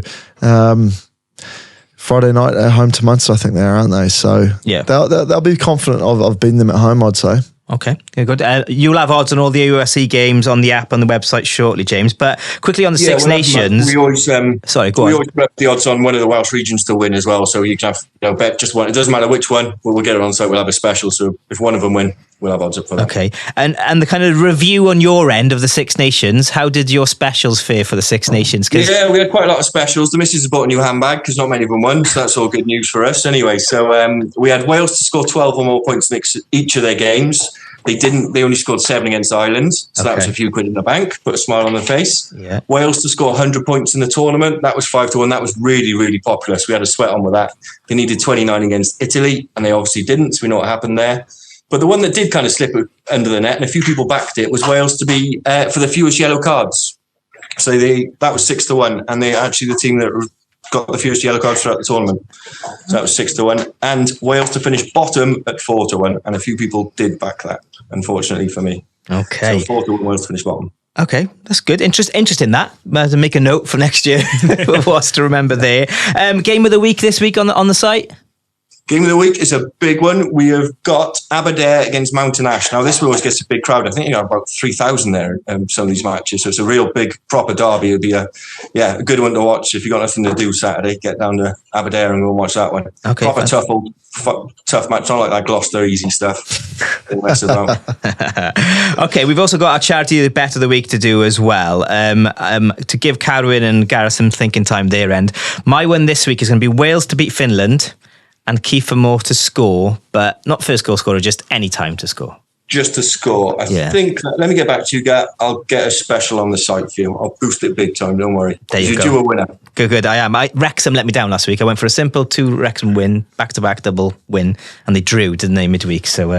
Friday night at home to Munster, I think they are, aren't they? So yeah, they'll be confident of beating them at home, I'd say. Okay, good. You'll have odds on all the USC games on the app and the website shortly, James. But quickly on the Six Nations. We always sorry, go on. We always put the odds on one of the Welsh regions to win as well. So you can have bet just one. It doesn't matter which one, but we'll get it on site. We'll have a special. So if one of them win, we'll have odds up for that. Okay, and the kind of review on your end of the Six Nations. How did your specials fare for the Six Nations? Yeah, we had quite a lot of specials. The missus has bought a new handbag because not many of them won, so that's all good news for us. Anyway, so we had Wales to score 12 or more points in each of their games. They didn't. They only scored 7 against Ireland, so that was a few quid in the bank. Put a smile on their face. Yeah. Wales to score 100 points in the tournament. That was 5-1. That was really, really popular. So we had a sweat on with that. They needed 29 against Italy, and they obviously didn't. So we know what happened there. But the one that did kind of slip under the net, and a few people backed it, was Wales to be for the fewest yellow cards. So that was 6-1, and they actually the team that got the fewest yellow cards throughout the tournament. So that was 6-1, and Wales to finish bottom at 4-1, and a few people did back that, unfortunately for me. Okay, so 4-1 Wales to finish bottom. Okay, that's good. Interesting that. To make a note for next year of what's to remember there. Game of the week this week on the site. Game of the week is a big one. We have got Aberdare against Mountain Ash. Now, this always gets a big crowd. I think you got about 3,000 there in some of these matches. So it's a real big, proper derby. It'll be a good one to watch. If you've got nothing to do Saturday, get down to Aberdare and go and watch that one. Okay, proper tough match. Not like that Gloucester easy stuff. Okay, we've also got our charity bet of the week to do as well. To give Carwyn and Gareth some thinking time their end. My one this week is going to be Wales to beat Finland and Kiefer Moore to score, but not first goal scorer, just any time to score. Just to score. I think, let me get back to you, Gar. I'll get a special on the site for you. I'll boost it big time, don't worry. There you go. You're a winner. Good, I am. Wrexham let me down last week. I went for a simple 2 Wrexham win, back-to-back double win, and they drew, didn't they, midweek? So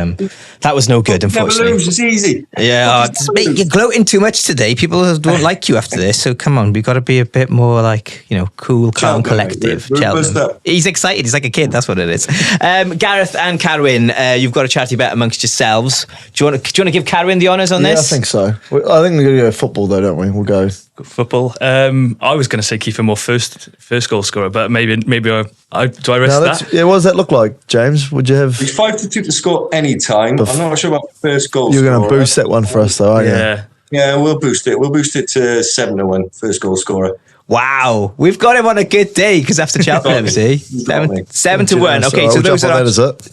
that was no good, unfortunately. Never lose, it's easy. Yeah, mate, you're gloating too much today. People don't like you after this, so come on, we've got to be a bit more like, cool, calm, collective. He's excited, he's like a kid, that's what it is. Gareth and Carwyn, you've got a charity bet amongst yourselves. Do you want to give Carwyn the honours on this? Yeah, I think so. I think we're going to go football though, don't we? We'll go football. I was going to say Kiefer Moore first goal scorer, but maybe do I risk that? Yeah, what does that look like, James? Would you have? He's 5-2 to score any time. I'm not sure about first goal. You're going to boost that one for us, though, aren't you? Yeah, we'll boost it. We'll boost it to 7-1 first goal scorer. Wow, we've got him on a good day because after Cheltenham, see 7-1. Okay, so those are. Is it?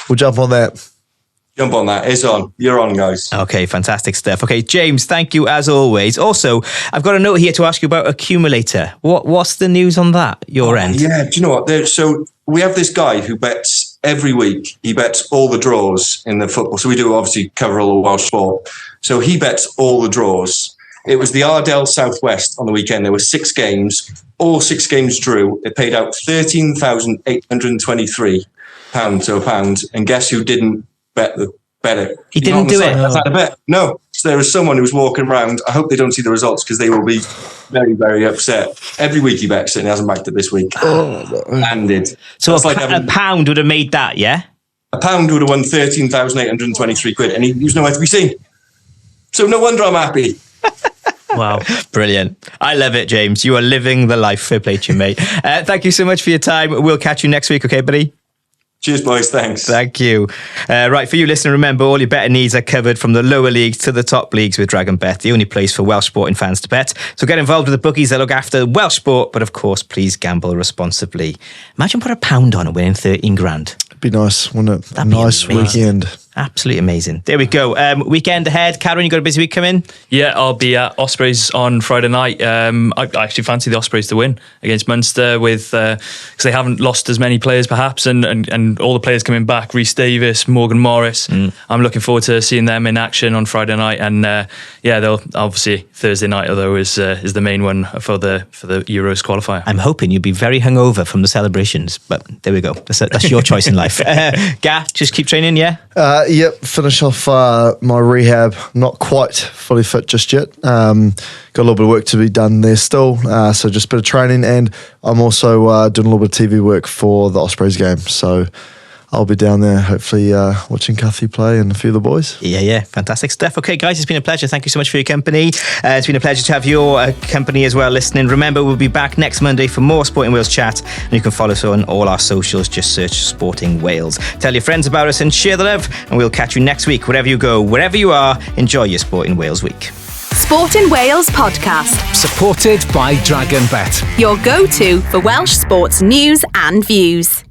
We'll jump on that. Jump on that. It's on. You're on, guys. Okay, fantastic stuff. Okay, James, thank you as always. Also, I've got a note here to ask you about Accumulator. What's the news on that, your end? Yeah, do you know what? So we have this guy who bets every week. He bets all the draws in the football. So we do obviously cover all the Welsh sport. So he bets all the draws. It was the Ardell Southwest on the weekend. There were 6 games. All 6 games drew. It paid out £13,823 to a pound. And guess who didn't bet it? He didn't do it. That's not a bet. No. So there is someone who's walking around. I hope they don't see the results because they will be very, very upset. Every week he bets it and he hasn't backed it this week. Landed. So That's a pound would have made that, yeah? a pound would have won 13,823 quid, and he was nowhere to be seen. So no wonder I'm happy. Wow. Brilliant. I love it, James. You are living the life. Fair play to you, mate. Thank you so much for your time. We'll catch you next week, okay, buddy? Cheers, boys. Thanks. Thank you. Right, for you listening, remember all your betting needs are covered from the lower leagues to the top leagues with DragonBet, the only place for Welsh sporting fans to bet. So get involved with the bookies that look after Welsh sport, but of course, please gamble responsibly. Imagine put a pound on and winning 13 grand. It'd be nice, wouldn't it? That'd be nice amazing. weekend. Absolutely amazing. There we go. Weekend ahead. Karen, you got a busy week coming? Yeah, I'll be at Ospreys on Friday night. I actually fancy the Ospreys to win against Munster with because they haven't lost as many players perhaps, and all the players coming back. Rhys Davis, Morgan Morris. I'm looking forward to seeing them in action on Friday night, and they'll obviously Thursday night although is the main one for the Euros qualifier. I'm hoping you'll be very hungover from the celebrations, but there we go. That's your choice in life. Gaff, just keep training, yeah. Yep, finish off my rehab. Not quite fully fit just yet. Got a little bit of work to be done there still. So just a bit of training, and I'm also doing a little bit of TV work for the Ospreys game. So I'll be down there hopefully watching Cathy play and a few of the boys. Yeah, fantastic stuff. Okay, guys, it's been a pleasure. Thank you so much for your company. It's been a pleasure to have your company as well listening. Remember, we'll be back next Monday for more Sporting Wales chat, and you can follow us on all our socials. Just search Sporting Wales. Tell your friends about us and share the love, and we'll catch you next week. Wherever you go, wherever you are, enjoy your Sporting Wales week. Sportin Wales podcast. Supported by DragonBet. Your go-to for Welsh sports news and views.